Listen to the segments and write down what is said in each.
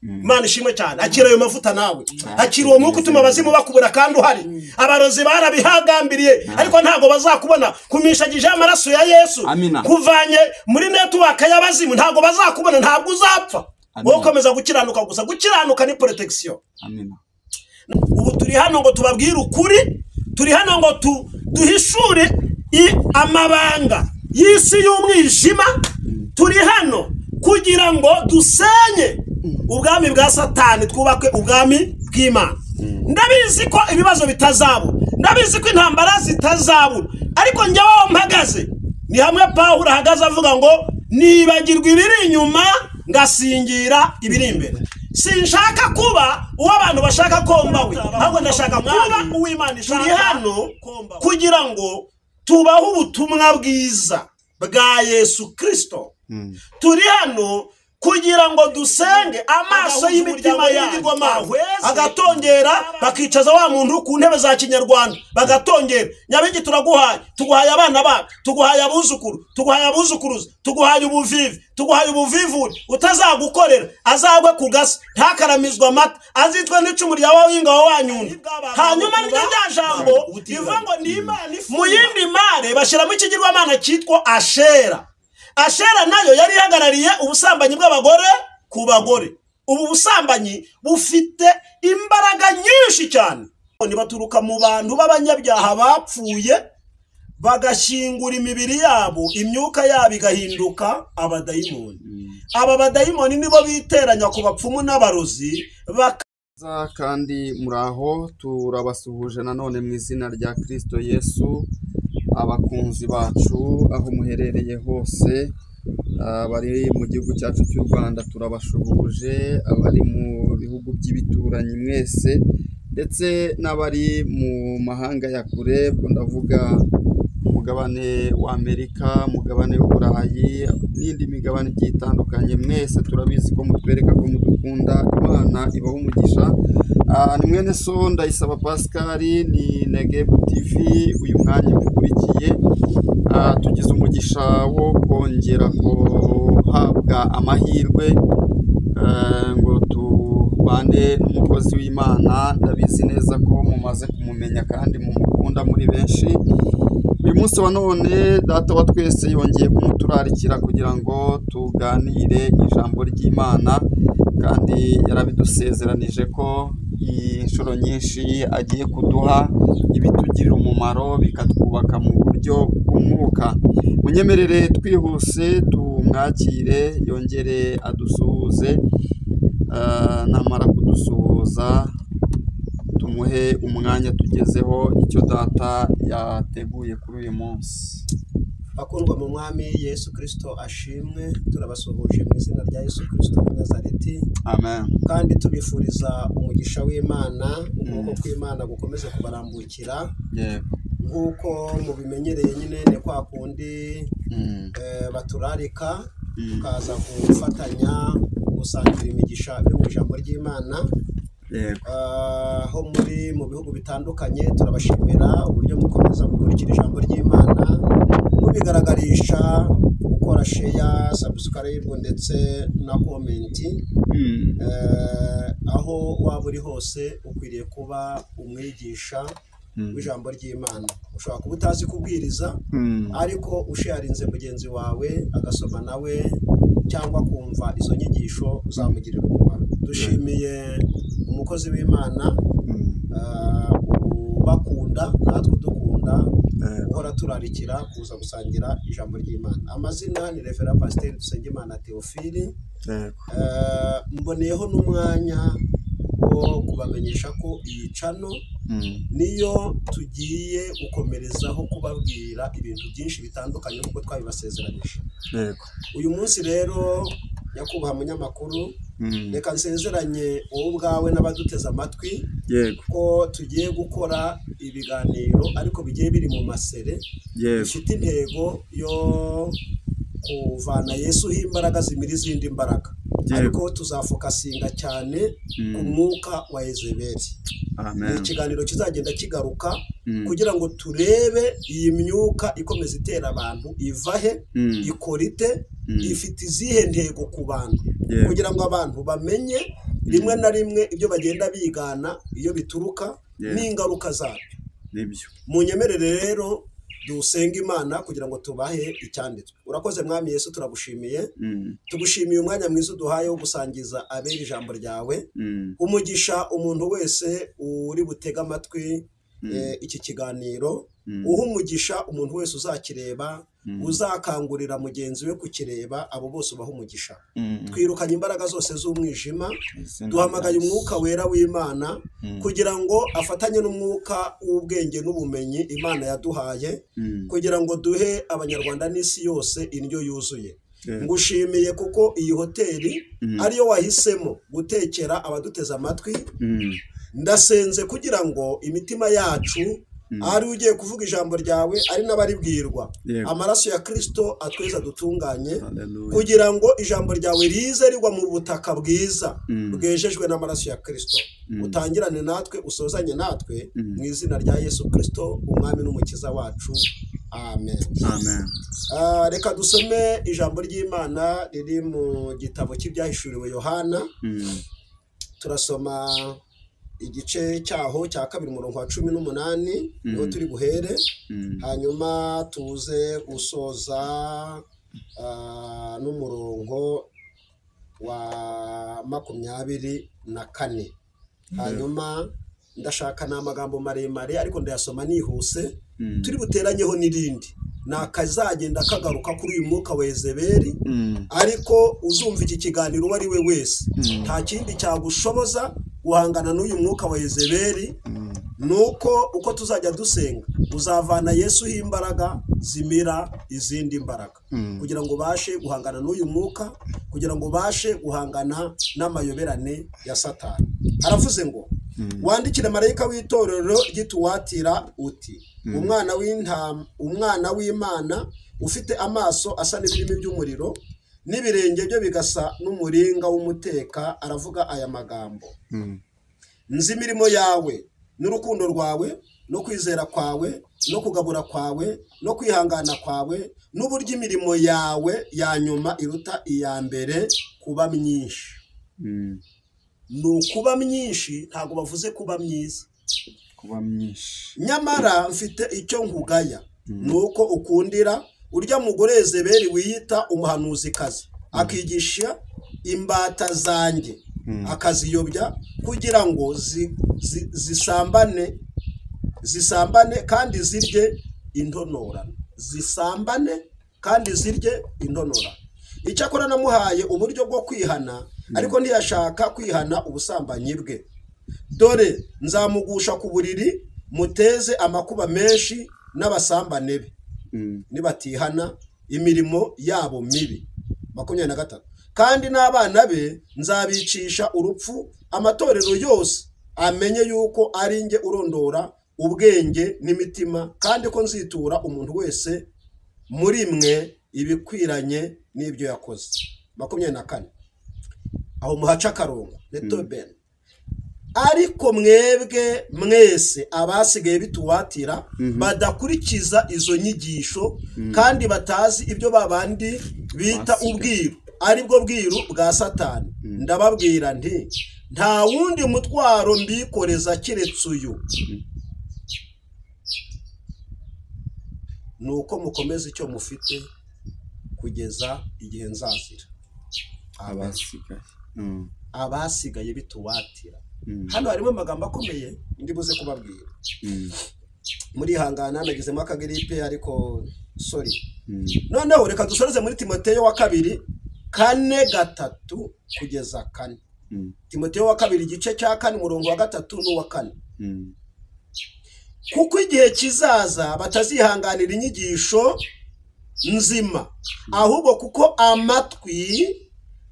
Imana ishimwe cyane. Akira ayo mavuta nawe, akira uwo mwuka utuma abazimu bakubura kandi uhari. Abarozi barabihagambiriye ariko ntago bazakubona. Kumishagije amaraso ya Yesu kuvanye muri network y'abazimu ntago bazakubona, ntabwo uzapfa. Wokomeza gukiranuka gusa. Gukiranuka ni protection. Amina. Ubu turi hano ngo tubabwire ukuri, turi hano ngo duhishure amabanga y'isi y'umwijima, turi hano kugira ngo dusenye ubwami bwa Satani, twubake ubwami bw'Imana. Ndabizi ko ibibazo bitazabura, ndabizi ko intambara zitazabura, ariko njyewe mpagaze ni hamwe Pawulo ahagaze avuga ngo nibagirwa ibiri inyuma ngasingira ibiri imbere. Sinshaka kuba uwo abantu bashaka komba we, ahubwo ndashaka kuba uw'Imana ishaka. Turi hano kugira ngo tubaho ubutumwa bwiza bwa Yesu Kristo. Turi hano kugira ngo dusenge amaso y'imitima y'igigoma agatongera, bakicaza wa muntu ku ntebe za kinyarwanda bagatongera. Nyabingi turaguhaye, tuguhaye abana ba, tuguhaye abuzukuru, tuguhaye abuzukuruza, tuguhaye ubuvivi, tuguhaye ubuvivuri. Utazagukorera azagwe kugasa, ntakaramizwa amata, azitwe n'icumu ryawe w'ingabo wanyundi. Hanyuma n'iryo jambo rivuga ngo ni Imana mu yindi mare bashiramo ikigirwamana cyitwa Ashera. Ashera nayo yari ihagarariye ubusambanyi bw'abagore ku bagore. Ubu busambanyi bufite imbaraga nyinshi cyane. Baturuka mu bantu b'abanyabyaha bapfuye bagashingura imibiri yabo, imyuka yabo igahinduka abadayimoni. Aba badayimoni nibo biteranya ku bapfumu n'abarozi. Kandi muraho turabasuhuje nanone mu izina rya Kristo Yesu. Abakunzi bacu aho muherereye hose, bari mu gihugu cyacu cy'u Rwanda turabashuhuje, abari mu bihugu by'ibituranyi mwese ndetse n'abari mu mahanga ya kure, ndavuga umugabane wa Amerika, umugabane w'Uburayi n'indi migabane itandukanye. Mwese turabizi ko mutwereka ko mudukunda. Imana ibaho umugisha. Ni mwene so Ndayisaba Pascal, ni Negebu TV. Uyu mwanya mukurikiye tugize umugisha wo kongera guhabwa amahirwe ngo tubane n'umukozi w'Imana. Ndabizi neza ko mumaze kumumenya kandi mumukunda muri benshi. Uyu munsi wa none data wa twese yongeye kumuturarikira kugira ngo tuganire ijambo ry'Imana, kandi yarabidusezeranije ko inshuro nyinshi agiye kuduha ibitugirira umumaro bikatwubaka mu buryo bw'umwuka. Munyemerere twihuse tumwakire yongere adusuhuze, namara kudusuhuza tumuhe umwanya tugezeho icyo data yateguye kuri uyu munsi. Bakundwa mu mwami Yesu Kristo ashimwe, turabasuhuje mu izina rya Yesu Kristo wa Nazareti. Amen. Kandi tubifuriza umugisha w'Imana, ukuboko kw'Imana gukomeze kubarambukira. Nk'uko mubimenyereye nyine ne kwa kundi baturarika tukaza gufatanya gusangira imigisha yo mu ijambo ry'Imana. Aho muri mu bihugu bitandukanye turabashimira uburyo mukomeza gukurikira ijambo ry'Imana, mubigaragarisha gukora share, subscribe ndetse na comment. Aho waba uri hose ukwiriye kuba umwigisha w'ijambo ry'Imana. Ushobora kuba utazi kubwiriza ariko usharinze mugenzi wawe agasoma nawe cyangwa kumva izo nyigisho uzamugirira umumaro. Dushimiye umukozi w'Imana bakunda natwe dukunda uhora turarikira kuza gusangira ijambo ry'Imana. Amazina ni Reverend Pasteur Dusengimana Theophile. Mboneyeho n'umwanya wo kubamenyesha ko iyi channel niyo tugiye gukomerezaho kubabwira ibintu byinshi bitandukanye nk'uko twabibasezeranije. Uyu munsi rero nyakubahwa munyamakuru, reka nsezeranye wowe ubwawe n'abaduteze amatwi ko tugiye gukora ibiganiro ariko bigiye biri mu masere, bifite intego yo kuvana Yesu imbaraga zimira izindi mbaraga. ariko tuzafokasinga cyane ku mwuka wa Yezebeli. Ni ikiganiro kizagenda kigaruka kugira ngo turebe iyi myuka ikomeza itera abantu ivahe, ikorite, ifite izihe ntego ku bantu, kugira ngo abantu bamenye rimwe na rimwe ibyo bagenda bigana iyo bituruka n'ingaruka zabyo. Munyemerere rero dusenga Imana kugira ngo tubahe icyanditswe. Urakoze Mwami Yesu, turagushimiye. Tugushimiye umwanya mwiza uduhaye wo gusangiza abera ijambo ryawe. Umugisha umuntu wese uri butega amatwi iki kiganiro, uha umugisha umuntu wese uzakireba, uzakangurira mugenzi we kukireba, abo bose ubaha umugisha. Twirukanye imbaraga zose z'umwijima, duhamagaye umwuka wera w'Imana kugira ngo afatanye n'umwuka w'ubwenge n'ubumenyi Imana yaduhaye, kugira ngo duhe abanyarwanda n'isi yose indyo yuzuye. Ngushimiye kuko iyi hoteli ariyo wahisemo gutekera abaduteza amatwi. Ndasenze kugira ngo imitima yacu ari ugiye kuvuga ijambo ryawe, ari n'abaribwirwa, amaraso ya Kristo atweza dutunganye, kugira ngo ijambo ryawe rize rigwa mu butaka bwiza bwejejwe n'amaraso ya Kristo. Utangirane natwe, usozanye natwe, mu izina rya Yesu Kristo, umwami n'umukiza wacu. Amen. Reka dusome ijambo ry'Imana riri mu gitabo cy'ibyahishuriwe Yohana. Turasoma igice cyaho cya 2:18 niho turi buhere, hanyuma tuze gusoza n'umurongo wa 24. Hanyuma ndashaka n'amagambo maremare ariko ndayasoma nihuse, turi buteranyeho n'irindi nakazagenda kagaruka kuri uyu mwuka wa Yezebeli. Ariko uzumva iki kiganiro wari we wese, nta kindi cyagushoboza guhangana n'uyu mwuka wa Yezebeli, nuko uko tuzajya dusenga uzavana Yesu imbaraga zimira izindi mbaraga, kugira ngo bashe guhangana n'uyu mwuka, kugira ngo bashe guhangana n'amayoberane ya Satani. Aravuze ngo wandikire marayika w'itorero ry'Ituwatira uti, umwana w'Imana ufite amaso asa n'ibirimi by'umuriro n'ibirenge byo bigasa n'umuringa w'umuteka, aravuga aya magambo: nzi imirimo yawe n'urukundo rwawe no kwizera kwawe no kugabura kwawe no kwihangana kwawe, n'uburyo imirimo yawe ya nyuma iruta iya mbere kuba myinshi. Nukuba myinshi, ntago bavuze kuba myiza, kuba myinshi. Nyamara mfite icyo nkugaya, nuko ukundira urya mugore Yezebeli wiyita umuhanuzikazi, akigisha imbata zanjye, akaziyobya kugira ngo zisambane kandi zirye intonorano. Zisambane kandi zirye intonorano. Icyakora namuhaye uburyo bwo kwihana, ariko ntiyashaka kwihana ubusambanyi bwe. Dore nzamugusha ku buriri, muteze amakuba menshi n'abasambane be, nibatihana imirimo yabo mibi. 23. Kandi n'abana be nzabicisha urupfu, amatorero yose amenye yuko ari nge urondora ubwenge n'imitima, kandi ko nzitura umuntu wese muri mwe ibikwiranye n'ibyo yakoze. 24. Aho muhaca akarongo netoben. Ariko mwebwe mwese abasigaye b'Ituwatira badakurikiza izo nyigisho, kandi batazi ibyo babandi bita ubwiru, aribwo bwiru bwa Satani, ndababwira nti nta wundi mutwaro mbikoreza kiretse uyu, nuko mukomeze icyo mufite kugeza igihe nzazira. Abasigaye b'Ituwatira. Hano harimo amagambo akomeye ndibuze kubabwira. Muri hangana nagizemo akagiripe, ariko sorry. Noneho reka dusoreze muri Timoteyo wa 2:4 kugeza 4. Timoteyo wa 2 igice cya 4 umurongo wa 3 n'uwa 4. Kuko igihe kizaza batazihanganira inyigisho nzima, ahubwo kuko amatwi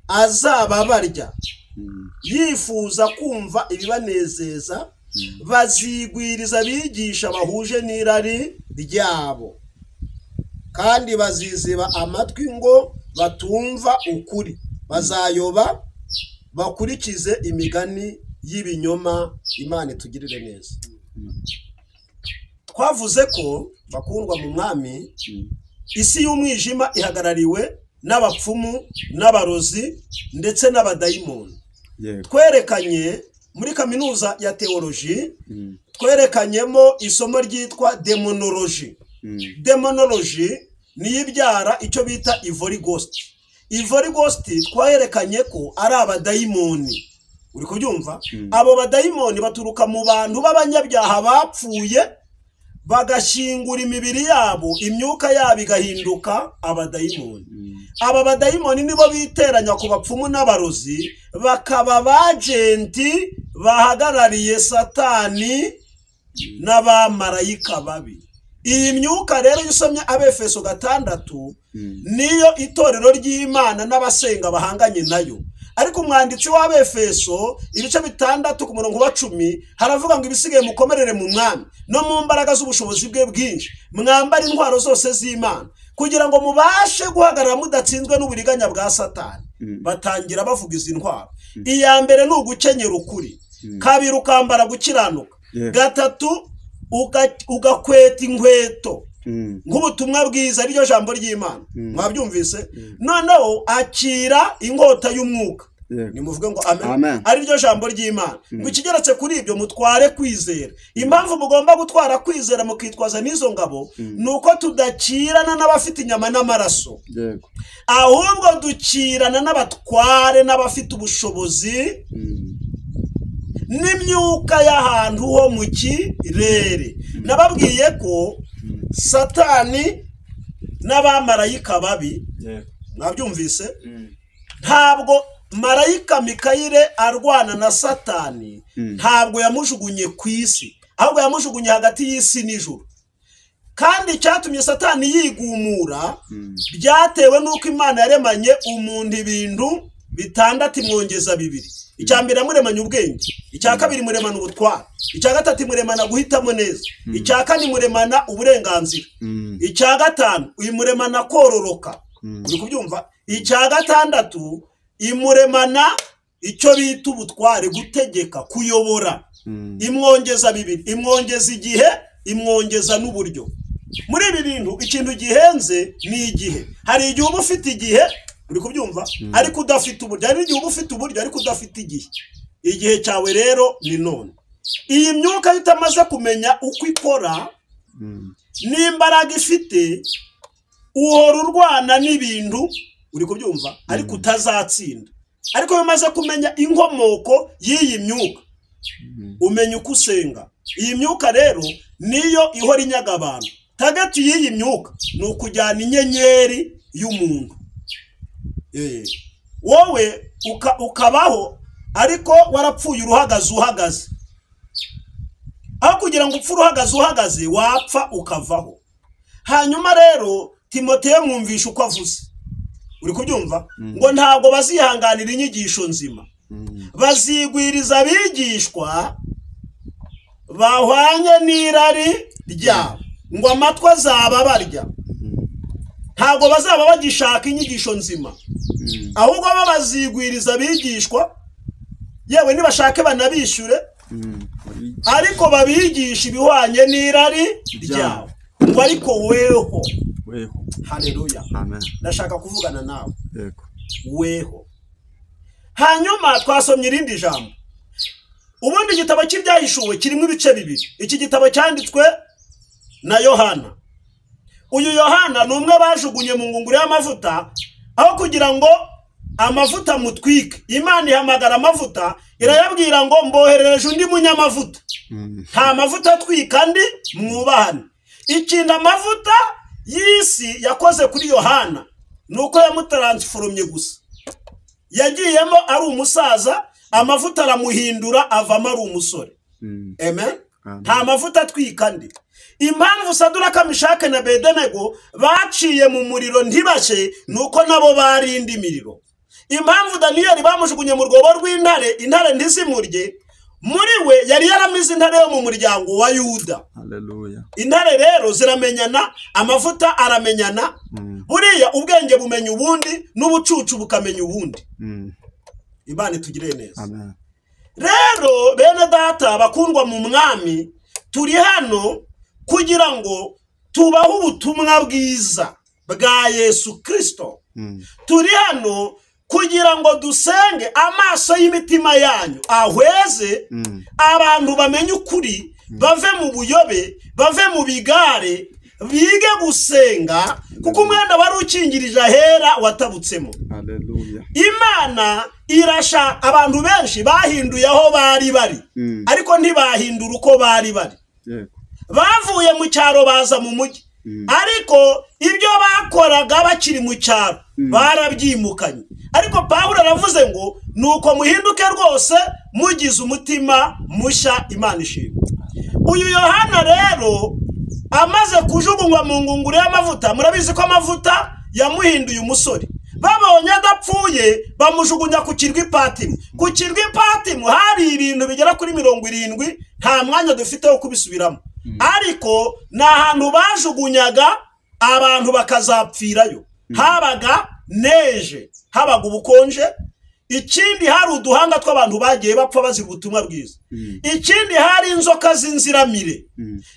azaba barya, yifuza kumva ibibanezeza, bazigwiriza bigisha bahuje n'irari ryabo, kandi baziziba amatwi ngo batumva ukuri, bazayoba bakurikize imigani y'ibinyoma. Imana itugirire neza. Twavuze ko bakundwa mu mwami, isi y'umwijima ihagarariwe n'abapfumu n'abarozi ndetse n'abadayimoni. Twerekanye muri kaminuza ya teoloji, twerekanyemo isomo ryitwa demonology. Demonology ni ibyara icyo bita ivory ghost. Ivory ghost twayerekanye ko ari abadayimoni. Uri kubyumva? Abo badayimoni baturuka mu bantu b'abanyabyaha bapfuye, bagashingura imibiri yabo, imyuka yabo igahinduka abadayimoni. Aba badayimoni nibo biteranya ku bapfumu n'abarozi, bakaba bajenti bahagarariye Satani n'abamarayika babi. Iyi myuka rero yusomye Abefeso 6 niyo itorero ry'Imana n'abasenga bahanganye nayo. Ariko umwanditsi w'Abefeso ibice 6 ku murongo wa 10 haravuga ngo ibisigaye mukomerere mu mwami no mu mbaraga z'ubushobozi bwe bwinshi, mwambara intwaro zose z'Imana kugira ngo mubashe guhagarara mudatsinzwe n'uburiganya bwa Satani. Batangira bavuga izi ntwaro. Iya mbere ni ugukenyera ukuri, kabiri ukambara gukiranuka, gatatu ugakweta inkweto nk'ubutumwa bwiza aryo jambo ry'Imana. Mwabyumvise? Noneho akira inkota y'umwuka. Nimuvuge ngo amen. Aryo jambo ry'Imana. Ngo ikigeretse kuri ibyo mutware kwizera. Impamvu mugomba gutwara kwizera mukitwaza n'izo ngabo nuko tudakirana n'abafite inyama n'amaraso, ahubwo dukirana n'abatware n'abafite ubushobozi n'imyuka y'ahantu ho mu kirere. Nababwiye ko Satani n'abamarayika babi, mwabyumvise? Ntabwo marayika Mikayire arwana na Satani, ntabwo yamujugunye ku isi, ahubwo yamujugunye hagati y'isi n'ijuru. Kandi cyatumye Satani yigumura byatewe nuko Imana yaremanye umuntu ibintu bitandatu imwongeza bibiri. Icya mbere muremanya ubwenge, icya kabiri muremana ubutware, icya gatatu muremana guhitamo neza, icya kane muremana uburenganzira, icya gatanu imuremana kororoka. Uri kubyumva? Icya gatandatu imuremana icyo bita ubutware, gutegeka, kuyobora. Imwongeza bibiri, imwongeza igihe, imwongeza n'uburyo. Muri ibi bintu ikintu gihenze ni igihe. Hari igihe uba ufite igihe, uri kubyumva, ariko udafite uburyo. Hari igihe uba ufite uburyo ariko udafite igihe. Igihe cyawe rero ni none. Iyi myuka itamaze kumenya uko ikora n'imbaraga ifite, uhora urwana n'ibintu, uri kubyumva, ariko utazatsinda. Ariko bimaze kumenya inkomoko y'iyi myuka, umenya uko usenga. Iyi myuka rero niyo ihora inyaga abantu. Tagati y'iyi myuka ni ukujyana inyenyeri y'umuntu. Wowe ukabaho ariko warapfuye uhagaze. Aho kugira ngo upfu uhagaze wapfa ukavaho. Hanyuma rero Timoteyo mwumvisha uko avuze. Uri kubyumva? Ngo ntabwo bazihanganira inyigisho nzima, bazigwiriza abigishwa bahwanye n'irari ryabo, ngo amatwi azaba barya. Ntabwo bazaba bagishaka inyigisho nzima, ahubwo bazigwiriza abigishwa, yewe nibashake banabishyure, ariko babigisha ibihwanye n'irari ryabo. Ngo ariko weho, haleluya, ndashaka kuvugana nawe, weho. Hanyuma twasomye irindi jambo. Ubundi igitabo cy'ibyahishuwe kirimo ibice bibiri. Iki gitabo cyanditswe na Yohana. Uyu Yohana ni umwe bajugunye mu ngunguru y'amavuta, aho kugira ngo amavuta mutwike. Imana ihamagara amavuta, irayabwira ngo mboherereje undi munyamavuta. Nta mavuta atwika ndi, mwubahane. Ikintu amavuta y'isi yakoze kuri Yohana nuko yamutaransforomye gusa. Yagiyemo ari umusaza, amavuta aramuhindura avamo ari umusore. Amen. Nta mavuta atwika ndi. Impamvu Saduraka, Meshaki na Abedenego baciye mu muriro ntibashe nuko nabo barindi imiriro. Impamvu Daniyeli bamujugunye mu rwobo rw'intare, intare ntizimurye, muri we yari yaramize intare yo mu muryango wa Yuda. Haleluya. Intare rero ziramenyana, amavuta aramenyana. Buriya ubwenge bumenya ubundi n'ubucucu bukamenya ubundi. Imana itugirire neza. Amen. Rero bene data bakundwa mu mwami, turi hano kugira ngo tubaho ubutumwa bwiza bwa Yesu Kristo. Turi hano kugira ngo dusenge amaso y'imitima yanyu ahweze, abantu bamenye ukuri, bave mu buyobe, bave mu bigare, bige gusenga, kuko umwenda wari ukingirije ahera watabutsemo. Haleluya. Imana irasha abantu benshi bahinduye aho bari bari, ariko ntibahindura uko bari bari. Bavuye mu cyaro baza mu mujyi, ariko ibyo bakoraga bakiri mu cyaro barabyimukanye. Ariko Pawulo aravuze ngo nuko muhinduke rwose mugize umutima mushya. Imana ishimwe. Uyu Yohana rero amaze kujugunywa mu ngunguru y'amavuta, murabizi ko amavuta yamuhinduye umusore. Babonye adapfuye bamujugunya ku kirwa Patimo. Ku kirwa Patimo hari ibintu bigera kuri 70, nta mwanya dufite wo kubisubiramo. Ariko ni ahantu bajugunyaga abantu bakazapfirayo. Habaga neje, habaga ubukonje. Ikindi hari uduhanga tw'abantu bagiye bapfa bazira ubutumwa bwiza. Ikindi hari inzoka z'inziramire.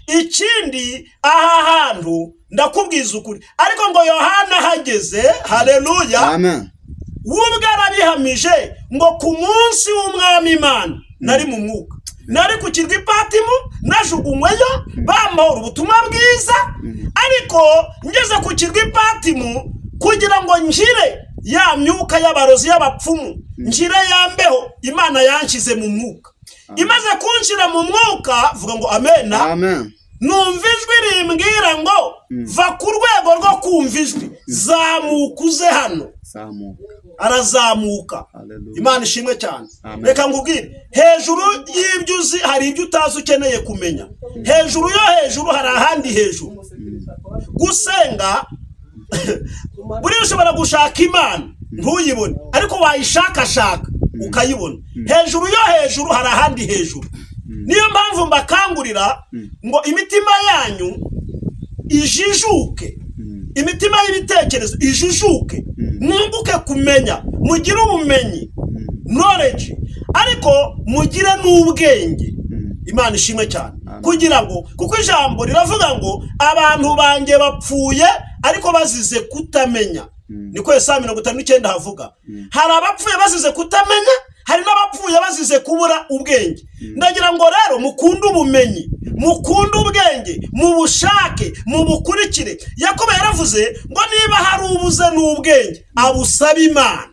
Ikindi aha hantu ndakubwiza ukuri, ariko ngo Yohana hageze, haleluya, amen, ubwo arabihamije ngo ku munsi w'umwami Imana nari mu mwuka, nari ku kirwa Patimo, najugunyweyo bamahoro ubutumwa bwiza. Ariko ngeze ku kirwa Patimo kugira ngo njire ya myuka y'abarozi y'abapfumu, njire yambeho, Imana yanshize mu mwuka. Imaze kunshira mu mwuka, vuga ngo amen, amen. Numva ijwi rimbwira ngo va ku rwego rwo kumva ijwi, zamuka uze hano. Arazamuka. Imana ishimwe cyane. Reka ngubwire, hejuru y'ibyo uzi hari ibyo utazi ukeneye kumenya. Hejuru yo hejuru hari ahandi hejuru. Gusenga buri ushobora gushaka Imana ntuyibone, ariko wayishakashaka ukayibona. Hejuru yo hejuru hari ahandi hejuru. Niyo mpamvu mbakangurira ngo imitima yanyu ijijuke, imitima y'ibitekerezo ijijuke, mwunguke kumenya, mugire ubumenyi, knowledge, ariko mugire n'ubwenge. Imana ishimwe cyane. Kugira ngo, kuko ijambo riravuga ngo abantu banjye bapfuye ariko bazize kutamenya. Niko Yesaya 59 havuga. Hari abapfuye bazize kutamenya, hari n'abapfuye bazize kubura ubwenge. Ndagira ngo rero mukunde ubumenyi, mukunde ubwenge, mu bushake, mu bukurikire. Yakobo yaravuze ngo niba hari ubuze n'ubwenge abusaba Imana.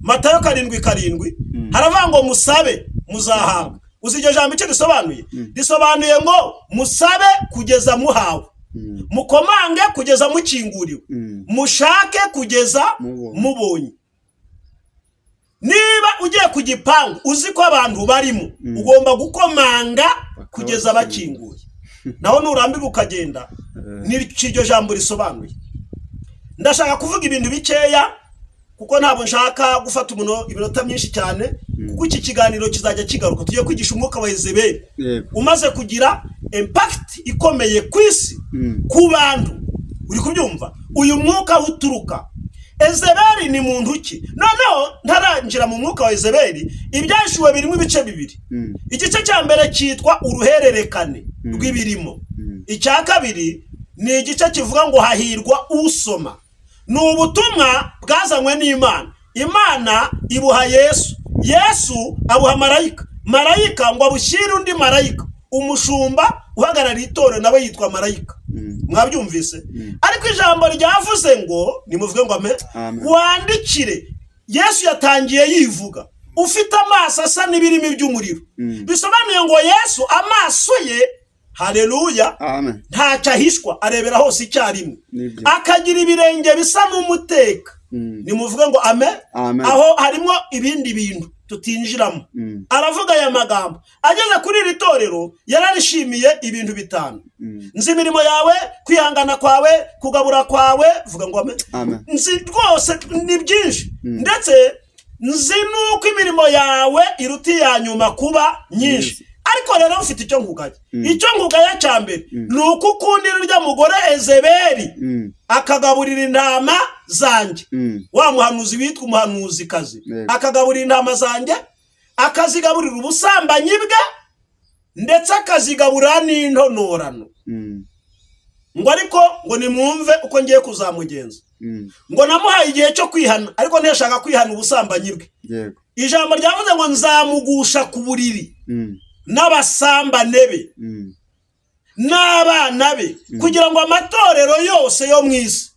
Matayo 7:7 haravuga ngo musabe muzahabwa. Uzi iryo jambo icyo risobanuye? Risobanuye ngo musabe kugeza muhawe, mukomange kugeza mukinguriwe, mushake kugeza mubonye. Niba ugiye ku gipangu uzi ko abantu barimo, ugomba gukomanga kugeza bakinguye. Naho nurambirwa ukagenda, ni iryo jambo risobanuye. Ndashaka kuvuga ibintu bikeya kuko ntabwo nshaka gufata iminota myinshi cyane, kuko iki kiganiro kizajya kigaruka. Tugiye kwigisha umwuka wa Yezebeli umaze kugira impact ikomeye ku isi, ku bantu. Uri kubyumva? Uyu mwuka uturuka Yezebeli ni muntu ki? Noneho ntarangira mu mwuka wa Yezebeli, ibyashuwe birimo ibice bibiri. Igice cya mbere cyitwa uruhererekane rw'ibirimo. Icya kabiri ni igice kivuga ngo hahirwa usoma. Ni ubutumwa bwazanywe n'Imana. Imana ibuha Yesu, Yesu abuha marayika, marayika ngo abushyire undi marayika, umushumba uhagarariye itorero nawe yitwa marayika. Mwabyumvise? Ariko ijambo ryavuze ngo nimuvuge ngo amen, wandikire. Yesu yatangiye yivuga, ufite amaso asa n'ibirimi by'umuriro. Bisobanuye ngo Yesu amaso ye, haleluya, amen, ntacyo ahishwa, arebera hose icyarimwe, akagira ibirenge bisa n'umuteka. Nimuvuge ngo amen, aho harimo ibindi bintu tutinjiramo. Aravuga aya magambo, ageze kuri iri torero yararishimiye ibintu bitanu. Nzi imirimo yawe, kwihangana kwawe, kugabura kwawe, vuga ngo amen. Nzi rwose ni byinshi, ndetse nzi nuko imirimo yawe iruti ya nyuma kuba nyinshi. Ariko rero ufite icyo nkugaya. Icyo nkugaya cya mbere ni uko ukundira urya mugore Yezebeli akagaburira intama zanjye wa muhanuzi witwa umuhanuzi kazi akagaburira intama zanjye akazigaburira ubusambanyi bwe ndetse akazigaburira n'intonorano ngo ariko ngo nimwumve uko ngiye kuzamugenza ngo namuhaye igihe cyo kwihana ariko ntiyashaka kwihana ubusambanyi bwe ijambo ryavuze ngo nzamugusha ku buriri n'abasambane be n'abana be kugira ngo amatorero yose yo mu isi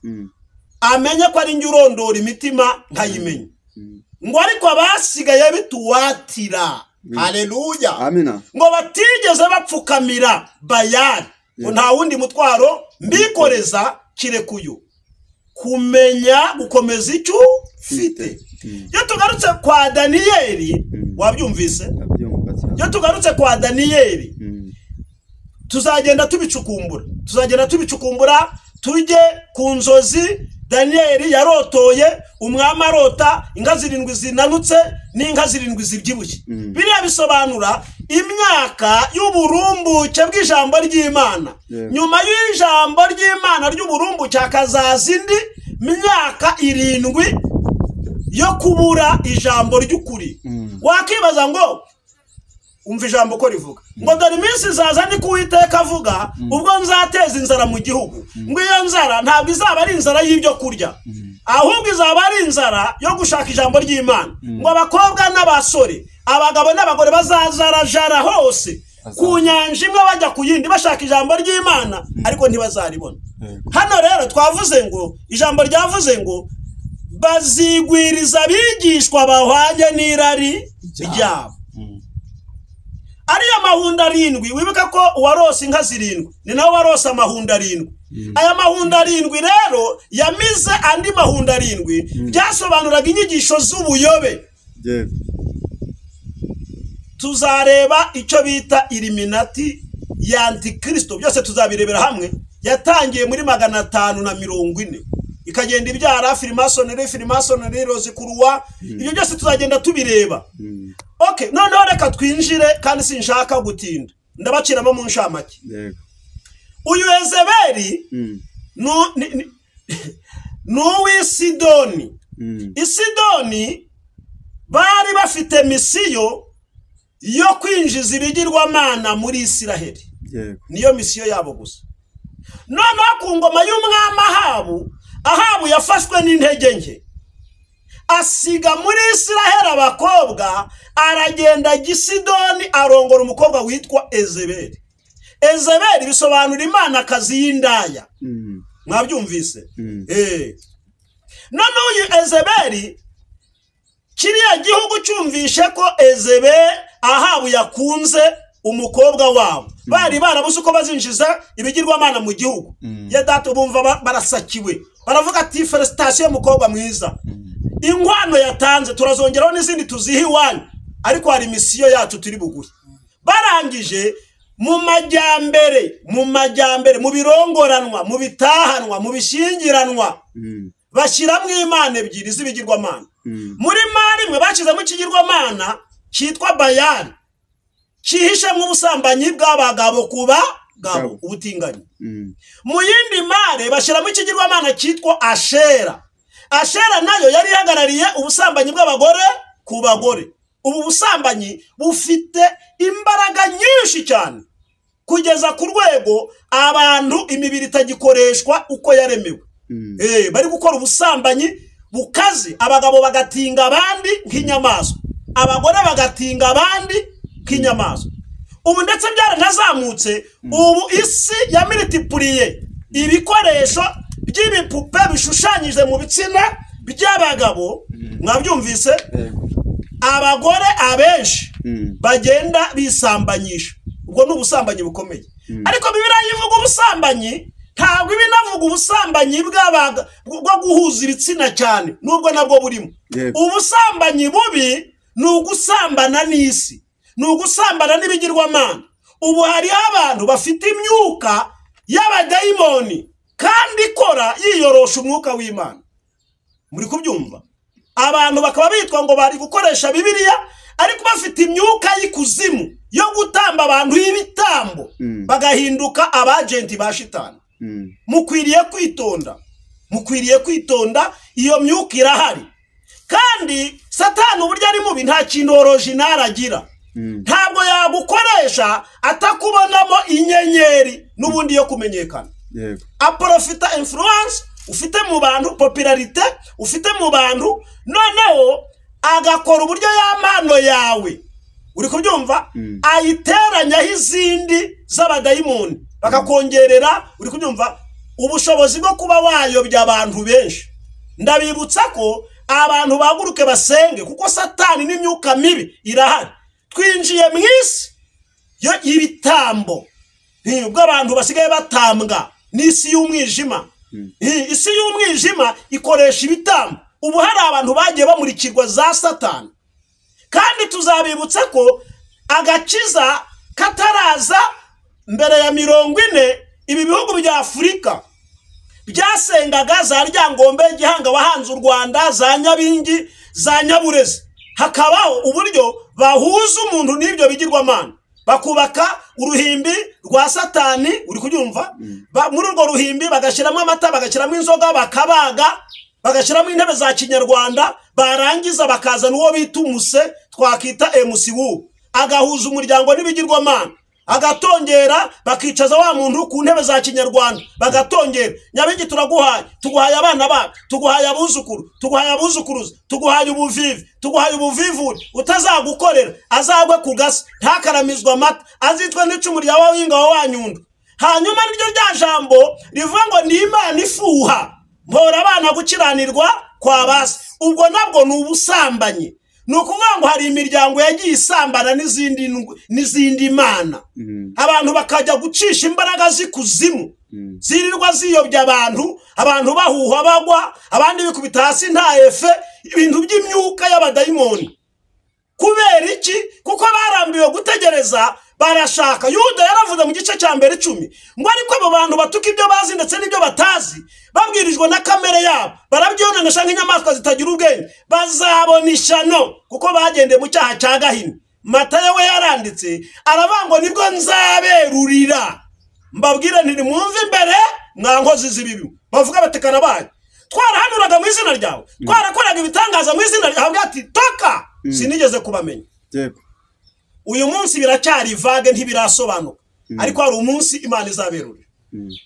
amenye ko ari njye urondora imitima nkayimenya ngo ariko abasigaye bituwatira haleluya amina ngo batigeze bapfukamira Bayali ngo nta wundi mutwaro mbikoreza kirekuyo kumenya gukomeza icyo ufite. Iyo tugarutse kwa Daniyeli wabyumvise, iyo tugarutse kwa Daniyeli tuzagenda tubicukumbura tujye ku nzozi Daniyeli yarotoye, umwami arota inka 7 zinanutse n'inka 7 zibyibushye. Biriya bisobanura imyaka y'uburumbuke bw'ijambo ry'Imana. Nyuma y'ijambo ry'Imana ry'uburumbuke hakazaza indi myaka 7 yo kubura ijambo ry'ukuri. Wakibaza ngo umva ijambo ko rivuga ngo dore iminsi zaza ni kuwiteka avuga ubwo nzateza inzara mu gihugu, ngo iyo nzara ntabwo izaba ari inzara y'ibyo kurya, ahubwo izaba ari inzara yo gushaka ijambo ry'Imana. Ngo abakobwa n'abasore, abagabo n'abagore bazazarajara hose ku nyanja imwe bajya ku yindi bashaka ijambo ry'Imana ariko ntibazaribona. Hano rero twavuze ngo ijambo ryavuze ngo bazigwiriza abigishwa bahwanye n'irari ryabo. Ariya mahunda 7 wibuka ko warose inka 7 ni nawe warose amahunda 7. Aya mahunda 7 rero yamize andi mahunda 7 byasobanuraga inyigisho z'ubuyobe. Tuzareba icyo bita Illuminati ya Antikristo, byose tuzabirebera hamwe. Yatangiye muri 540 ikagenda ibyara Freemasonry Rosicruwa, ibyo byose tuzagenda tubireba. Okay, noneho reka twinjire kandi sinshaka gutinda, ndabaciramo mu nshamake. Uyu Yezebeli n'uw'Isidoni. Isidoni bari bafite misiyo yo kwinjiza ibigirwamana muri Isiraheli. Niyo misiyo yabo gusa. Noneho ku ngoma y'umwami Ahabu yafashwe n'intege nke, asiga muri Isiraheli abakobwa, aragenda Gisidoni arongora umukobwa witwa Ezebeli. Ezebeli bisobanura Imana kazi y'indaya. Mwabyumvise? None uyu Ezebeli kiriya gihugu cyumvishe ko Ahabu yakunze umukobwa wabo, bari barabuze uko bazinjiza ibigirwamana mu gihugu. Ya data bumva barasakiwe, baravuga ati felicitation mukobwa mwiza, inkwano yatanze turazongeraho n'izindi tuzihi wanyu, ariko hari misiyo yacu turi buguhe. Barangije mu majyambere mu birongoranwa, mu bitahanwa, mu bishingiranwa, bashyiramo Imana 2 z'ibigirwamana. Muri marimwe bashyizemo ikigirwamana cyitwa Bayali, kihishe mu busambanyi bw'abagabo kuba gabo ubutinganyi. Mu yindi mare bashyiramo ikigirwamana cyitwa Ashera. Ashera nayo yari ihagarariye ubusambanyi bw'abagore ku bagore. Ubu busambanyi bufite imbaraga nyinshi cyane kugeza ku rwego abantu imibiri itagikoreshwa uko yaremewe. Bari gukora ubusambanyi bukaze, abagabo bagatinga abandi nk'inyamaswa, abagore bagatinga abandi nk'inyamaswa. Ubu ndetse byaranazamutse, ubu isi yamultipliye ibikoresho by'ibipupe bishushanyije mu bitsina by'abagabo. Mwabyumvise? Abagore abenshi bagenda bisambanyisha. Ubwo n'ubusambanyi bukomeye. Ariko Bibiliya yivuga ubusambanyi, ntabwo ibinavuga ubusambanyi bwo guhuza ibitsina cyane, nubwo nabwo burimo. Ubusambanyi bubi ni ugusambana n'isi, ni ugusambana n'ibigirwamana. Ubu hari abantu bafite imyuka y'abadayimoni kandi ikora yiyorosha umwuka w'Imana. Muri kubyumva? Abantu bakaba bitwa ngo bari gukoresha Bibiliya ariko bafite imyuka y'ikuzimu yo gutamba abantu y'ibitambo, bagahinduka abagenti ba shitani. Mukwiriye kwitonda. mukwiriye kwitonda, iyo myuka irahari. Kandi Satani uburyo ari mubi nta kintu original agira. Ntabwo yagukoresha atakubonamo inyenyeri n'ubundi yo kumenyekana. Aprofita influence ufite mu bantu, popularite ufite mu bantu, noneho agakora uburyo y'amano yawe, uri kubyumva, ayiteranyaho izindi z'abadayimoni, bakakongerera, uri kubyumva, ubushobozi bwo kuba wayobya abantu benshi. Ndabibutsa ko abantu baguruke basenge, kuko Satani n'imyuka mibi irahari. Twinjiye mu isi yo ibitambo, ubwo abantu basigaye batambwa n'isi y'umwijima. Isi y'umwijima ikoresha ibitambo. Ubu hari abantu bagiye bamurikirwa za Satani. Kandi tuzabibutsa ko agakiza kataraza mbere ya 40, ibi bihugu bya Afurika byasengaga za Ryangombe, Gihanga wahanze u Rwanda, za Nyabingi, za Nyaburezi. Hakabaho uburyo bahuza umuntu n'ibyo bigirwamana, bakubaka uruhimbi rwa Satani, uri kubyumva, muri urwo ruhimbi bagashiramo amata, bagashiramo inzoga, bakabaga, bagashiramo intebe za Kinyarwanda, barangiza bakazana uwo bita umuse, twakita MCU, agahuza umuryango n'ibigirwamana, agatongera, bakicaza wa muntu ku ntebe za Kinyarwanda, bagatongera. Nyabingi turaguhaye, tuguhaye abana ba, tuguhaye abuzukuru, tuguhaye abuzukuruza, tuguhaye ubuvivi, tuguhaye ubuvivuri, utazagukorera azagwe kugasa, ntakaramizwa amata, azitwa n'icumu rya wawinga wa Nyundo. Hanyuma niryo rya jambo rivuga ngo ni Imana ifuha mpora abana gukiranirwa kwa base. Ubwo nabwo ni ubusambanyi. Nukuvuga ngo hari imiryango yagiye isambana n'izindi mana. Abantu bakajya gucisha imbaraga zikuzimu, zirirwa ziyobya abantu bahuha bagwa, abandi bikubita hasi nta efe, ibintu by'imyuka y'abadayimoni. Kubera iki? Kuko barambiwe gutegereza, barashaka. Yuda yaravuze mu gice cya mbere 10 ngo ariko abo bantu batuka ibyo bazi ndetse n'ibyo batazi, babwirijwe na kamere yabo, barabyonanisha nk'inyamaswa zitagira ubwenge, bazabona ishano kuko bagendeye mu cyaha cya gahini. Matayo we yaranditse aravuga nibwo nzaberurira, mbabwire nti mwumve imbere mwankozi z'ibibi. Bavuga batekana bayo, twarahanuraga mu izina ryawe, twarakoraga ibitangaza mu izina ryawe, ati toka, sinigeze kubamenya. Uyu munsi biracyari vage ntibirasobanuka, ariko hari umunsi Imana izaberurira.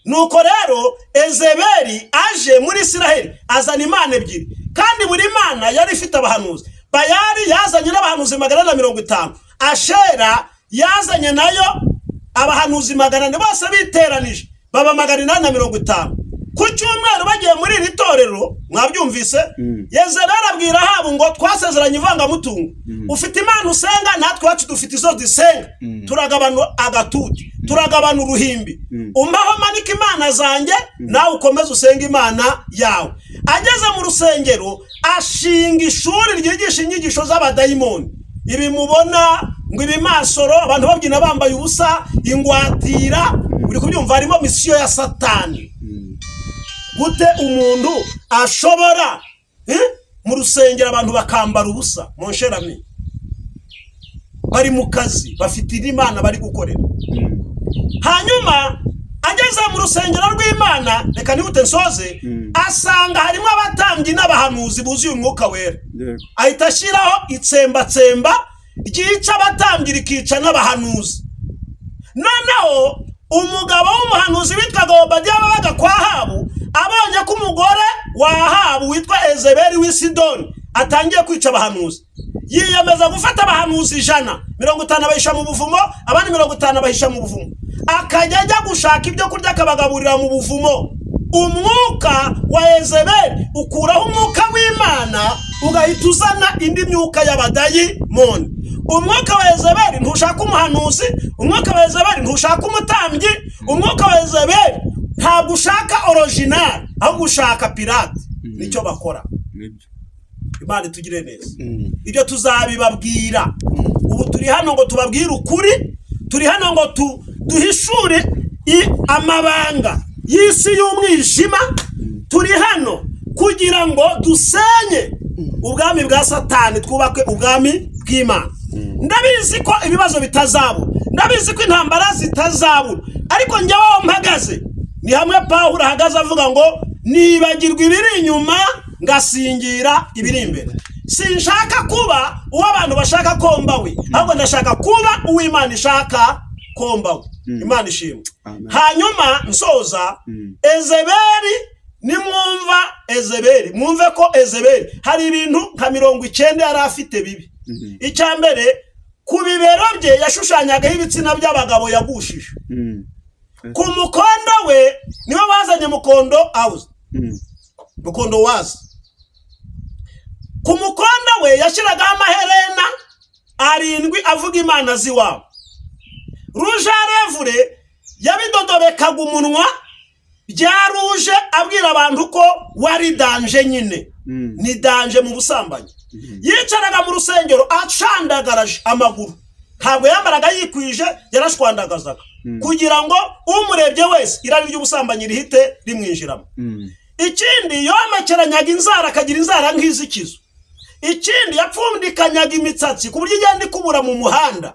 Nuko rero Ezebeli aje muri Isiraheli azana imana ebyiri, kandi buri mana yari ifite abahanuzi. Bayali yazanye n'abahanuzi 150, Ashera yazanye nayo abahanuzi 100, bose biteranije baba 850. Ku cyumweru bagiye muri iri torero, mwabyumvise, Yezebeli abwira Ahabu ngo twasezeranye ivangamutungo, ufite imana usenga natwe wacu dufite izo dusenga, turagabana agatuti, turagabana uruhimbi, umbaho manika imana zanjye nawe ukomeze usenga imana yawe. Ageze mu rusengero ashinga ishuri ryigisha inyigisho z'abadayimoni. Ibi mubona ngo ibimasoro, abantu babyina bambaye ubusa, ingwatira, uri kubyumva, harimo misiyo ya Satani. Gute umuntu ashobora mu rusengero abantu bakambara ubusa? Monsherami, bari mu kazi, bafite Imana bari gukorera. Hanyuma ageze mu rusengero rw'Imana, reka nibute nsoze, asanga harimo abatambyi n'abahanuzi buzuye umwuka wera. Ahita ashyiraho itsembatsemba ryica abatambyi rikica n'abahanuzi. Noneho umugabo w'umuhanuzi witwaga Obadiya wabaga kwa Ahabu abonye ko umugore wa Ahabu witwa Ezebeli w'i Sidoni atangiye kwica abahanuzi, yiyemeza gufata abahanuzi 150 bahisha mu buvumo, abandi 50 bahisha mu buvumo. Akajya ajya gushaka ibyo kurya akabagaburira mu buvumo. Umwuka wa Ezebeli ukuraho umwuka w'Imana, ugahita uzana indi myuka y'abadayimoni. Umwuka wa Ezebeli ntushaka umuhanuzi, umwuka wa Ezebeli ntushaka umutambyi, umwuka wa Ezebeli ntabwo ushaka original, ahubwo ushaka pirate. Nicyo bakora. Imana tugire neza. Ibyo tuzabibabwira. Ubu turi hano ngo tubabwire ukuri, turi hano ngo duhishure amabanga y'isi y'umwijima, turi hano kugira ngo dusenye ubwami bwa Satani, twubake ubwami bw'Imana. Ndabizi ko ibibazo bitazabura, ndabizi ko intambara zitazabura, ariko njyewe mpagaze ni hamwe Pawulo ahagaze avuga ngo nibagirwa ibiri inyuma ngasingira ibiri imbere. Sinshaka kuba uwo abantu bashaka komba we, ahubwo ndashaka kuba uw'Imana ishaka komba we. Imana ishimwe. Hanyuma nsoza, Ezebeli, nimwumva Ezebeli, mwumve ko Ezebeli hari ibintu nka 90 yari afite bibi. Icyambere, ku bibero bye yashushanyagaho ibitsina by'abagabo yagushije. Ku mukondo we niwe bazanye mukondo awuze, mukondo wazi. Ku mukondo we yashyiragaho amaherena 7 avuga imana ziwabo. Ruje arevure yabidodobekaga umunwa bya ruje abwira abantu ko wari danje nyine, ni danje mu busambanyi. Yicaraga mu rusengero acandagaraje amaguru, ntabwo yambaraga yikwije, yarashwandagazaga kugira ngo umurebye wese irari ry'ubusambanyi rihite rimwinjiramo. Ikindi, yomekeranyaga inzara akagira inzara nk'izikizo. Ikindi, yapfundikanyaga imitsatsi ku buryo igenda ikubura mu muhanda.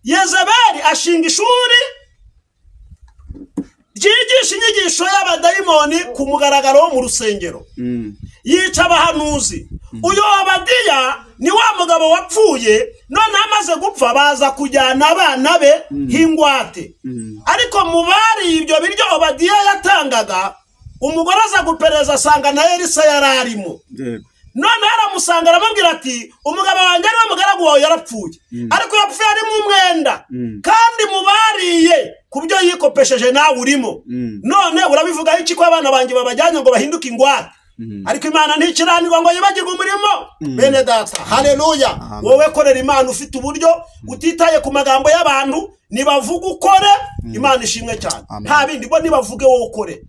Yezebeli ashinga ishuri ryigisha inyigisho y'abadayimoni ku mugaragaro wo mu rusengero. Yica abahanuzi. Uyo Obadiya ni wa mugabo wapfuye, none amaze gupfa baza kujyana abana be hingwate. Ariko mu bari ibyo biryo Obadiya yatangaga, umugore aza gupereza asanga na Elisa yararimo. None aramusanga aramubwira ati, umugabo wanjye ariwe mugaragu wawe yarapfuye, ariko yapfuye ari mu mwenda, kandi mubariye kubyo yikopesheje nawe urimo. None urabivuga iki ko abana banjye babajyanye ngo bahinduke ingwate? Ariko Imana ntikiranirwa ngo yibagirwe umurimo. Bene data, haleluya. Wowe korera Imana ufite uburyo, utitaye ku magambo y'abantu. Nibavuga ukore, Imana ishimwe cyane. Nta bindi, bo nibavuge wowe ukore.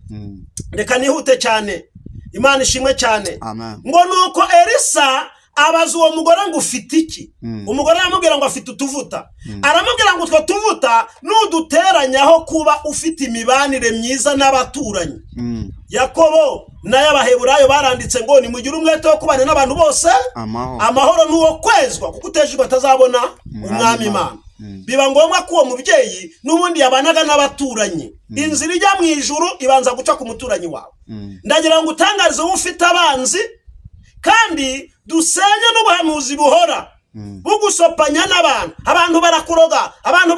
Reka nihute cyane, Imana ishimwe cyane. Ngo nuko Elisa abaza uwo mugore ngo ufite iki? Umugore aramubwira ngo afite utuvuta. Aramubwira ngo utwo tuvuta nuduteranyaho kuba ufite imibanire myiza n'abaturanyi. Yakobo n'Abaheburayo baranditse ngo nimugire umwete wo kubana n'abantu bose amahoro n'uwo kwezwa, kuko utejejwe atazabona umwami Imana. Biba ngombwa ko uwo mubyeyi n'ubundi yabanaga n'abaturanyi. Inzira ijya mu ijuru ibanza guca ku muturanyi wawe. Ndagira ngo utangarize wowe ufite abanzi, kandi dusenye n'ubuhanuzi buhora bugusopanya n'abantu. Abantu barakuroga, abantu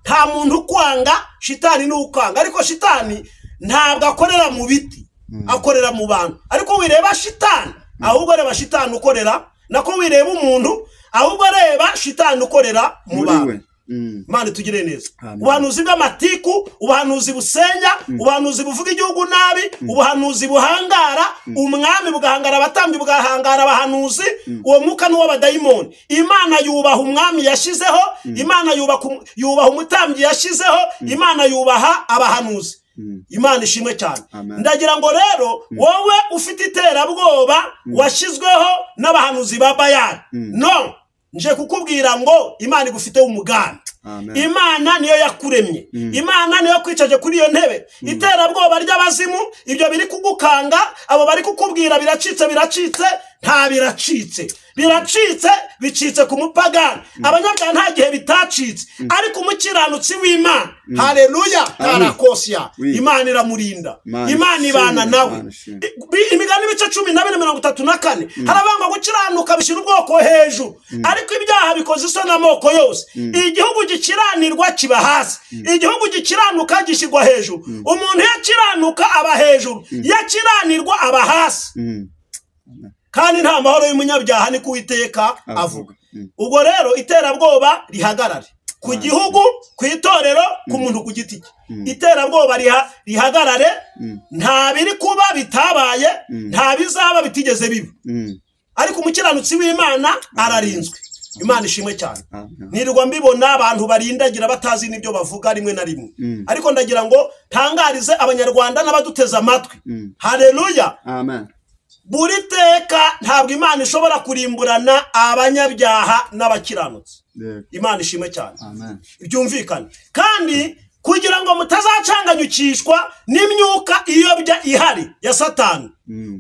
nta muntu kwanga, shitani n'ukwanga. Ariko shitani ntabwo akorera mu biti, akorera mu bantu. Ariko wireba shitani, ahubwo reba shitani ukorera, nako wireba umuntu, ahubwo reba shitani ukorera mu bantu. Imana tugire neza. Ubuhanuzi bw'amatiku, ubuhanuzi busenya, ubuhanuzi buvuga igihugu nabi, ubuhanuzi buhangara, umwami bugahangara abatambyi, bugahangara abahanuzi. Uwo mwuka n'uw'abadayimoni. Imana yubaha umwami yashizeho, Imana yubaha umutambyi yashizeho, Imana yubaha abahanuzi. Imana ishimwe cyane. Ndagira ngo rero wowe ufite iterabwoba washizweho n'abahanuzi ba Bayali, no, nje kukubwira ngo Imana igufite umugambi. Imana niyo yakuremye, Imana niyo kwicaje kuri iyo ntebe. Iterabwoba ry'abazimu, ibyo biri kugukanga, abo bari kukubwira biracitse, nta biracitse. Biracitse, bicitse ku mupagani. Abanyabyaha nta gihe bitacitse, ariko umukiranutsi w'Imana, haleluya, tarakosya, Imana iramurinda, Imana ibana nawe. Imigani ibice 12:34 harabanga gukiranuka bishyira ubwoko hejuru, ariko ibyaha bikoze isoni amoko yose. Igihugu gikiranirwa kiba hasi, igihugu gikiranuka gishyirwa hejuru. Umuntu yakiranuka aba hejuru, yakiranirwa aba hasi. Kandi nta mahoro y'umunyabyaha ni kuwiteka avuga. Ubwo rero iterabwoba rihagarare ku gihugu, ku itorero, ku muntu ku giti cye. Iterabwoba rihagarare. Nta biri kuba bitabaye, nta bizaba bitigeze biba, ariko umukiranutsi w'Imana ararinzwe. Imana ishimwe cyane. Nirwa mbibona abantu barindagira batazi n'ibyo bavuga rimwe na rimwe, ariko ndagira ngo tangarize abanyarwanda n'abaduteza amatwi. Haleluya, amen. Buri teka ntabwo Imana ishobora kurimburana abanyabyaha n'abakiranutsi. Imana ishimwe cyane. Byumvikane. Kandi kugira ngo mutazacanganyukishwa n'imyuka iyobya ihari ya Satani,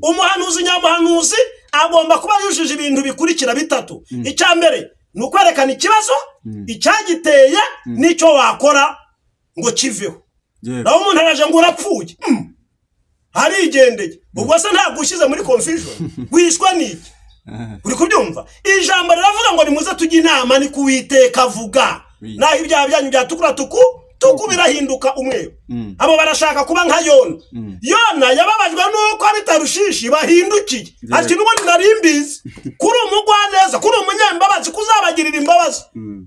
umuhanuzi nyamuhanuzi agomba kuba yujuje ibintu bikurikira bitatu. Icya mbere ni ukwerekana ikibazo, icyagiteye, n'icyo wakora ngo kiveho. Naho umuntu araje ngo urapfuye, arigendeye ubwo se ntabwo ushize muri confusion wishwa niki uri kubyumva ijambo riravuga ngo nimuze tujye inama ni kuwiteka avuga naho ibyaha byanyu byatukura tuku birahinduka umweru abo barashaka kuba nka Yona yababajwe nuko bitarushishi bahindukiye ati n'ubundi narimbizi kuri umugwaneza kuri umunyambabazi kuzabagirira imbabazi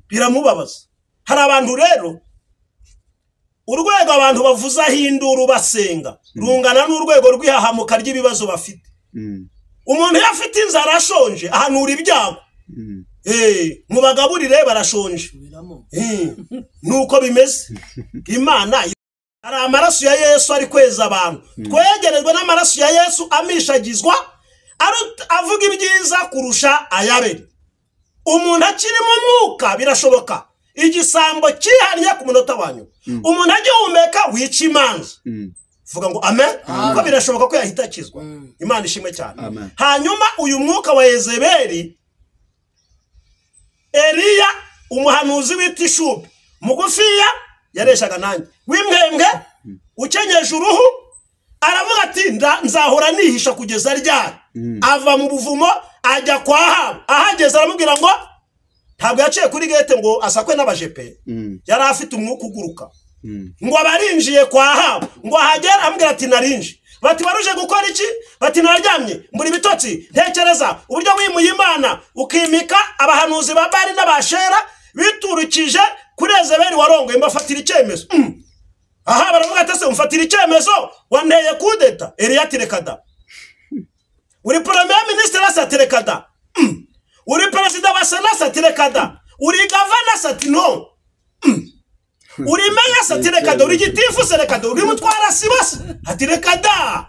biramubabaza hari abantu rero urwego abantu bavuza hinduru basenga rungana n'urwego rw'ihahamuka ry'ibibazo bafite umuntu yafite inzara ashonje ahanura ibyago mu bagaburire barashonje nuko bimeze Imana hari amaraso ya Yesu ari kweza abantu twegerezwe n'amaraso ya Yesu amishagizwa avuga ibyiza kurusha ayabere umuntu akiri mu mwuka birashoboka igisambo cyihariye ku munota wanyu umuntu agihumeka wica imanza vuga ngo amen ko birashoboka ko yahita akizwa Imana ishimwe cyane hanyuma uyu mwuka wa Yezebeli Eliya umuhanuzi w'itishubi mugufiya yareshaga nanjye w'impembwe ukenyeje uruhu aravuga ati nzahora nihisha kugeza ryari ava mu buvumo ajya kwa Ahabu ahageze aramubwira ngo ntabwo yaciye kuri gate ngo asakwe n'abajepe yari afite umwuka uguruka ngo abarinjiye kwa Ahabu ngo ahagera amubwira ati narinje bati waruje gukora iki bati naryamye muri bitotsi ntekereza uburyo wimuye Imana ukimika abahanuzi ba Bali n'abashera biturukije kuri Yezebeli warongoye mbafatira icyemezo aha baravuga ati se umfatira icyemezo wanteye kudeta Eliya tirekada uri premier ministre asatirekada uri president wa Senate asatirekada uri governor asatino uri meya asatirekada uri gitifu serekada uri mutwara sibase atirekada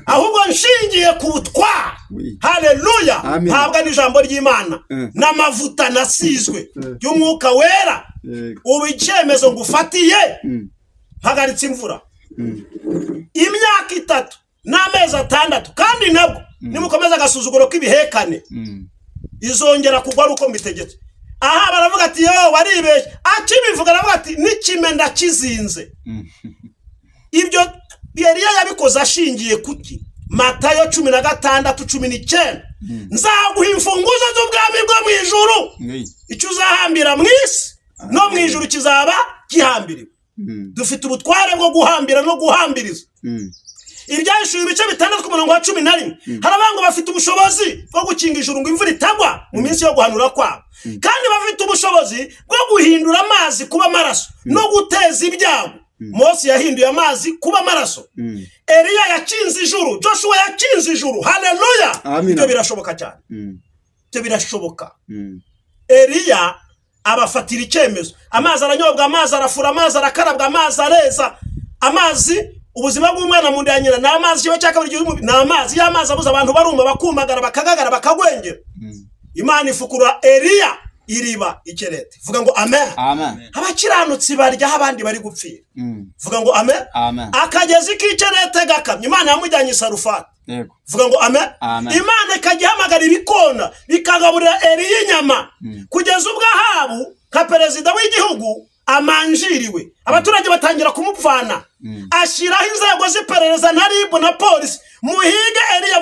ahubwo nshingiye ku butwa haleluya ntabwo ni ijambo ry'Imana n'amavuta nasizwe y'umwuka wera ubu icyemezo ngufatiye hagaritse imvura imyaka 3 n'amezi 6 kandi nabwo nimukomeza agasuzuguro k'ibihekane izongera kugwa ruko mbitegetse aha baravuga ati yo waribeshye akibivuga aravuga ati n'ikimenda kizinze ibyo Eliya yabikoze ashingiye kuki Matayo 16:19 nzaguha imfunguzo z'ubwami bwo mu ijuru icyo uzahambira mu isi no mu ijuru kizaba gihambiriwe dufite ubutware bwo guhambira no guhambiriza ibyashuye ibice 6:11 harabango bafite ubushobozi bwo gukinga ijuru ngo imvura itagwa mu minsi yo guhanura kwabo kandi bafite ubushobozi bwo guhindura amazi kuba amaraso no guteza ibyago Mose yahinduye amazi kuba amaraso Eliya yakinze ijuru Joshua yakinze ijuru haleluya ibyo birashoboka cyane ibyo birashoboka Eliya abafatira icyemezo amazi aranyobwa amazi arafura amazi arakarabwa amazi areza amazi ubuzima bw'umwana mu nda ya nyina na amazi cyo cyakabiri na amazi y'amazi abuza abantu baruma bakumagara bakagagara bakagwengera Imana ifukura Eliya iriba ikerete vuga ngo amen abakiranutsi barya abandi bari gupfira vuga ngo amen akagezi k'ikerete gakamye Imana yamujyanye Sarufati vuga ngo amen Imana ikagihamagara ibikona bikagaburira Eliya inyama kugeza ubwo Ahabu ka perezida w'igihugu amanjiriwe abaturage batangira kumupfana ashiraho inzego z'iperereza na RIB na polisi muhiga Eliya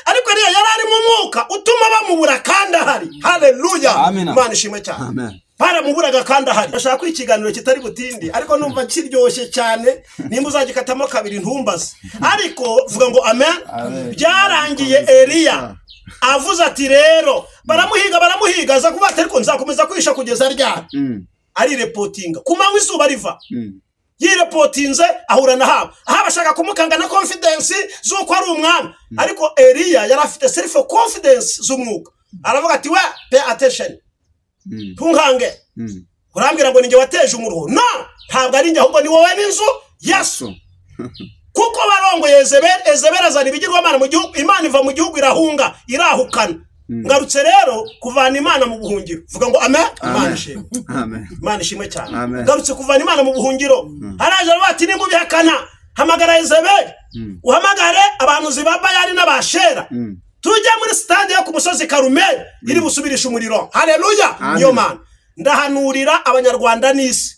ariko Eliya yari ari mu mwuka utuma bamubura kandi ahari haleluya Imana ishimwe cyane para muburaga kandi ahari bashaka kwikiganiro kitari butindi ariko numva kiryoshye cyane nimba uzagikatamo kabiri ntumbaze ariko vuga ngo amen byarangiye Eliya avuze ati rero baramuhiga za kuba ariko nzakomeza kwisha kugeza ryari ari reportinga kumanywa izuba riva yireportinze ahura na Ahabu bashaka kumukanga na confidence zuko ari umwami ariko Eliya yari afite self confidence z'umwuka aravuga ati we pay attention tunkange urambwira ngo ninjye wateje umuruho no ntabwo ari njye ahubwo ni wowe n'inzu Yesu kuko barongo Yezebeli azana ibigirwamana mu gihugu Imana iva mu gihugu irahunga irahukana ngarutse rero kuvana Imana mu buhungiro vuga ngo amen Imana ishimwe cyane ngarutse kuvana Imana mu buhungiro haraje bati nimba ubihakana hamagara Yezebeli uhamagare abantu ziba Bayali n'abashera tujye muri stade yo ku musozi Karumeli iri busubirisha umuriro haleluya niyo Mana ndahanurira abanyarwanda n'isi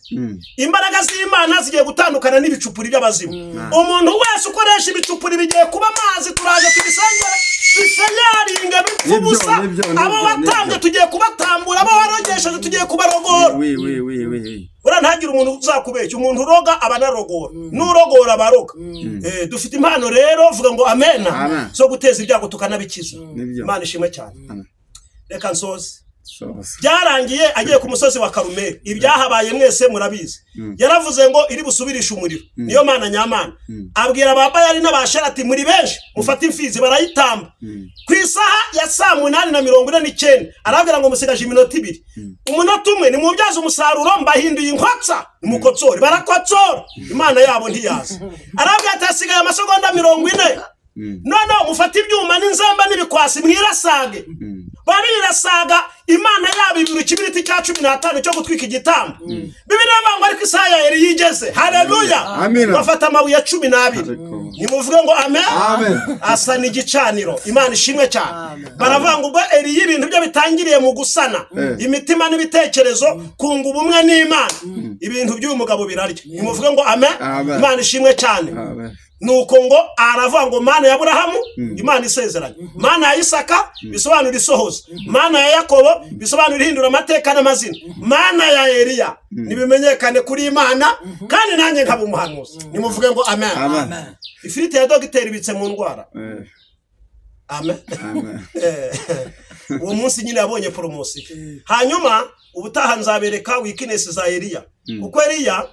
imbaraga z'Imana zigiye gutandukana n'ibicupuri by'abazimu. Umuntu wese ukoresha ibicupuri bigiye kuba amazi, turaje tubisengere bisenyaringa bipfubusa. Abo watambye tugiye kubatambura, abo warogesheje tugiye kubarogora. Ura ntagira umuntu uzakubeshya, umuntu uroga abanarogora, n'urogora baroga. Dufite impano rero, vuga ngo amena, so guteza ibyago tukanabikiza. Imana ishimwe cyane. Reka nsoze. Byarangiye agiye ku musozi wa Karumeli, ibyahabaye mwese murabizi. Yaravuze ngo iri busubirisha umuriro, niyo Mana nyamana. Abwira ababayali n'abasharati, muri benshi mufata imfizi barayitamba. Ku isaha ya 8:49 arabwira ngo musigaje iminota 2. Umunota umwe nimubyaza umusaruro, mbahinduye inkotsa mukotsore. Barakotsora, Imana yabo ntiyaza. Arabwira ati hasigaye amasegonda 40. None mufata ibyuma n'inzamba n'ibikwasi mwirasage. Barirasaga, Imana yabo ibiro kibiriti cya 15 cyo gutwika igitambo. Bibinyoma ngo ariko isaha ya Eli yigeze. Haleluya. Bafata amabuye 12. Nimuvuge ngo amen. Asa n'igicaniro. Imana ishimwe cyane. Baravuga ngo ubwo Eli y'ibintu byo bitangiriye mu gusana imitima n'ibitekerezo, kunga ubumwe n'Imana, ibintu by'uyu mugabo birarya. Nimuvuge ngo amen. Imana ishimwe cyane. Nuko ngo aravuga ngo Mana ya Aburahamu, Imana isezeranye. Mana ya Isaka, bisobanura isohoza. Mana ya Yakobo, bisobanura ihindura amateka n'amazina. Mana ya Eliya, nibimenyekane kuri Imana, kandi nanjye nkaba umuhanuzi. Nimuvuge ngo amen. Ifiriti ya dogiteri ibitse mu ndwara. Amen. Uwo munsi nyine yabonye promotion. Hanyuma ubutaha nzabereka weakness za Eliya. Kuko Eliya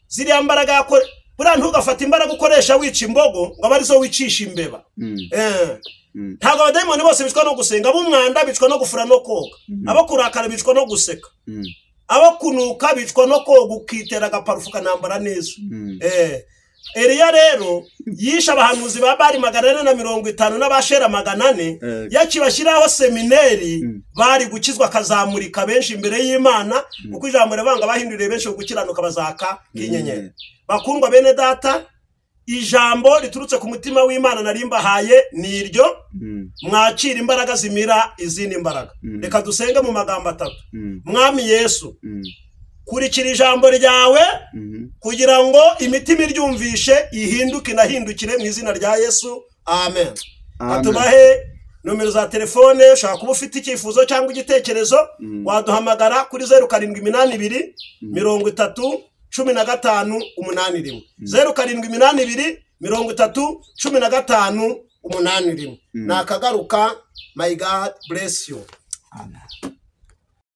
ziriya mbaraga yakore, buriya ntugafata imbaraga ukoresha wica imbogo ngo abarizo wicisha imbeba. Ntago abadayimoni bose bicwa no gusenga, ab'umwanda bicwa no gufura no koga, abo kurakara bicwa no guseka, abo kunuka bicwa no koga ukitera agaparufu kanambara neza. Eliya rero yisha abahanuzi ba Bari 450 n'abashera 400, yakibashyiraho semineri bari gukizwa kazamurika benshi imbere y'Imana, kuko ijambo revanga bahinduriye benshi gukiranuka bazaka kinyenyeri. Bakundwa bene data, ijambo riturutse ku mutima w'Imana narimbahaye niryo, mwakira imbaraga zimira izindi imbaraga. Reka dusenge mu magambo 3. Mwami Yesu, kurikira ijambo ryawe kugira ngo imitima iryumvishe ihinduke nahindukire mu izina rya Yesu. Amen. Atubahe nomero za telefone, ushaka kuba ufite icyifuzo cyangwa igitekerezo, waduhamagara kuri 0782 30 15 81. 0782 30 15 81. Nakagaruka. My God bless you. Amen.